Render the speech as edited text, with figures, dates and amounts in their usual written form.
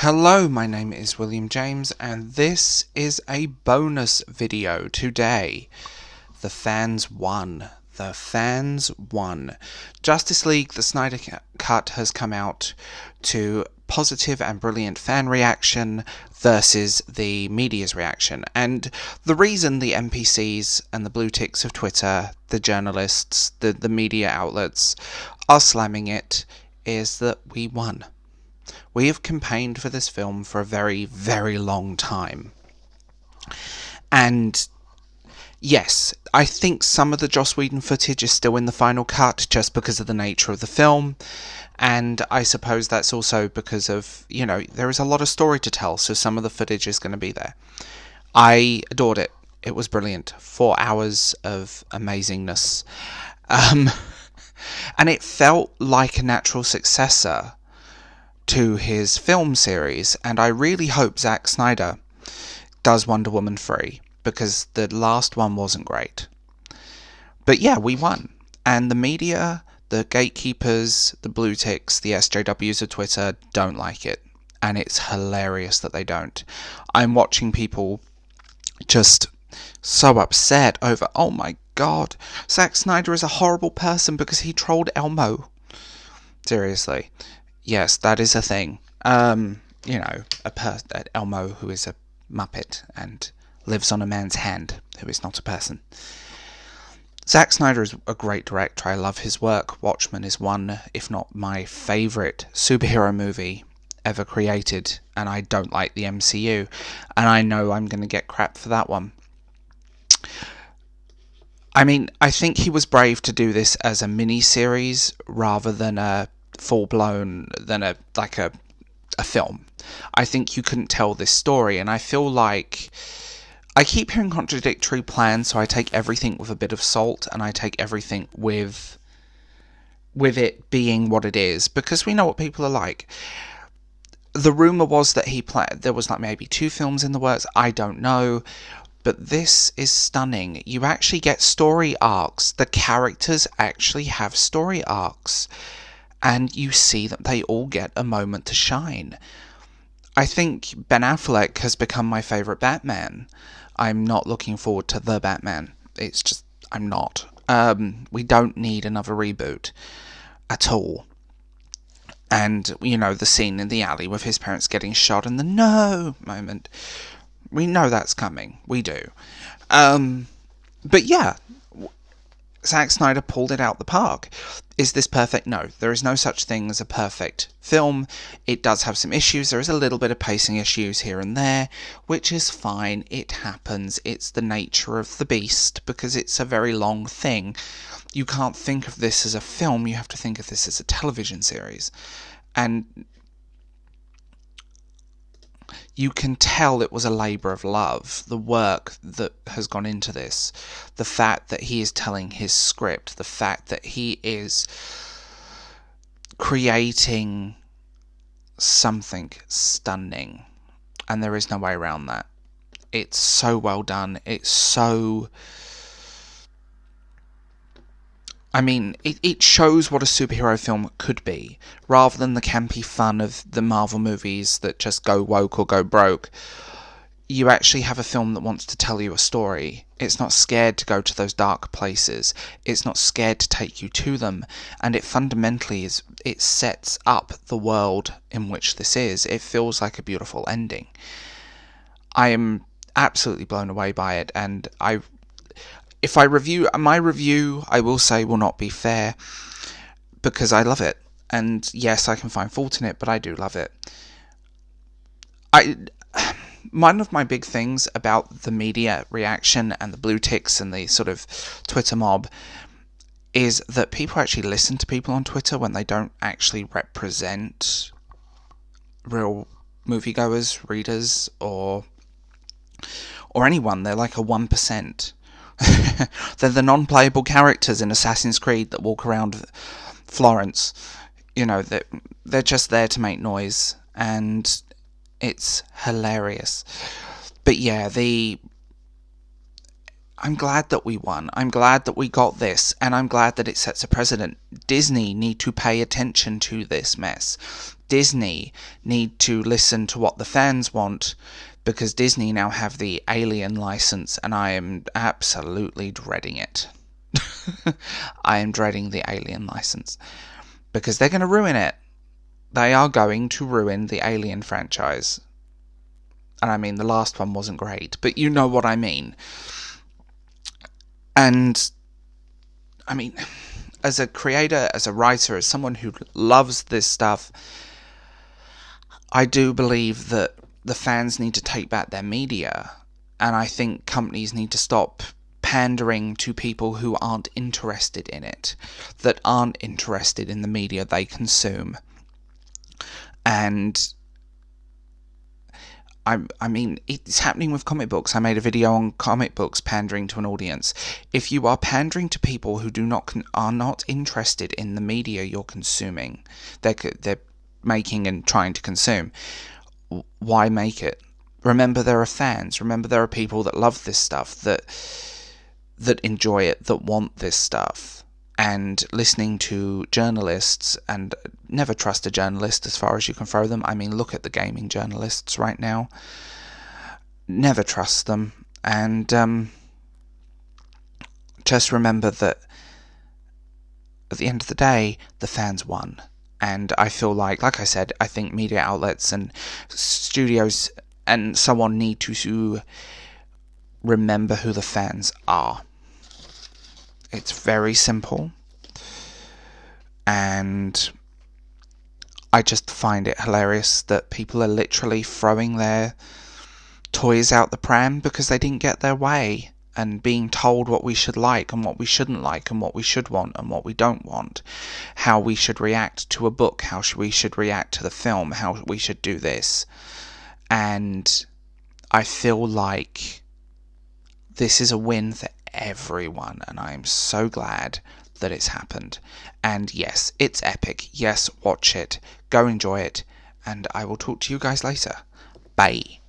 Hello, my name is William James, and this is a bonus video today. The fans won. The fans won. Justice League, the Snyder Cut, has come out to positive and brilliant fan reaction versus the media's reaction. And the reason the NPCs and the blue ticks of Twitter, the journalists, the media outlets are slamming it is that we won. We have campaigned for this film for a very, very long time. And yes, I think some of the Joss Whedon footage is still in the final cut just because of the nature of the film. And I suppose that's also because of, there is a lot of story to tell, so some of the footage is going to be there. I adored it. It was brilliant. 4 hours of amazingness. And it felt like a natural successor to his film series, and I really hope Zack Snyder does Wonder Woman 3, because the last one wasn't great. But yeah, we won. And the media, the gatekeepers, the blue ticks, the SJWs of Twitter don't like it. And it's hilarious that they don't. I'm watching people just so upset over, oh my god, Zack Snyder is a horrible person because he trolled Elmo. Seriously. Yes, that is a thing. Elmo, who is a Muppet and lives on a man's hand, who is not a person. Zack Snyder is a great director. I love his work. Watchmen is one, if not my favourite superhero movie ever created, and I don't like the MCU, and I know I'm going to get crap for that one. I mean, I think he was brave to do this as a mini-series rather than a full-blown, than a film. I think you couldn't tell this story, and I feel like I keep hearing contradictory plans, so I take everything with a bit of salt, and I take everything with it being what it is, because we know what people are like. The rumour was that there was like maybe 2 films in the works, I don't know, but this is stunning. You actually get story arcs. The characters actually have story arcs. And you see that they all get a moment to shine. I think Ben Affleck has become my favourite Batman. I'm not looking forward to the Batman. It's just, I'm not. We don't need another reboot at all. And, the scene in the alley with his parents getting shot and the no moment. We know that's coming. We do. But yeah, Zack Snyder pulled it out the park. Is this perfect? No. There is no such thing as a perfect film. It does have some issues. There is a little bit of pacing issues here and there, which is fine. It happens. It's the nature of the beast, because it's a very long thing. You can't think of this as a film. You have to think of this as a television series. And you can tell it was a labour of love, the work that has gone into this, the fact that he is telling his script, the fact that he is creating something stunning, and there is no way around that. It's so well done, it's so... I mean, it shows what a superhero film could be, rather than the campy fun of the Marvel movies that just go woke or go broke. You actually have a film that wants to tell you a story. It's not scared to go to those dark places. It's not scared to take you to them. And it fundamentally it sets up the world in which this is. It feels like a beautiful ending. I am absolutely blown away by it, and if I review my review, I will say will not be fair, because I love it. And yes, I can find fault in it, but I do love it. One of my big things about the media reaction and the blue ticks and the sort of Twitter mob is that people actually listen to people on Twitter when they don't actually represent real moviegoers, readers, or anyone. They're like a 1%. They're the non-playable characters in Assassin's Creed that walk around Florence. They're just there to make noise, and it's hilarious. But yeah, I'm glad that we won. I'm glad that we got this, and I'm glad that it sets a precedent. Disney need to pay attention to this mess. Disney need to listen to what the fans want, because Disney now have the Alien license, and I am absolutely dreading it. I am dreading the Alien license, because they're going to ruin it. They are going to ruin the Alien franchise. And I mean, the last one wasn't great, but you know what I mean. And, I mean, as a creator, as a writer, as someone who loves this stuff, I do believe that the fans need to take back their media. And I think companies need to stop pandering to people who aren't interested in it, that aren't interested in the media they consume. And I mean, it's happening with comic books. I made a video on comic books pandering to an audience. If you are pandering to people who are not interested in the media you're consuming, they're making and trying to consume, why make it? Remember, there are fans. Remember, there are people that love this stuff, that enjoy it, that want this stuff. And listening to journalists, and never trust a journalist as far as you can throw them. I mean, look at the gaming journalists right now. Never trust them. And just remember that at the end of the day, the fans won. And I feel like I said, I think media outlets and studios and so on need to remember who the fans are. It's very simple, and I just find it hilarious that people are literally throwing their toys out the pram because they didn't get their way, and being told what we should like and what we shouldn't like, and what we should want and what we don't want, how we should react to a book, how we should react to the film, how we should do this. And I feel like this is a win for everyone, and I am so glad that it's happened. And yes, it's epic. Yes, watch it, go enjoy it, and I will talk to you guys later. Bye.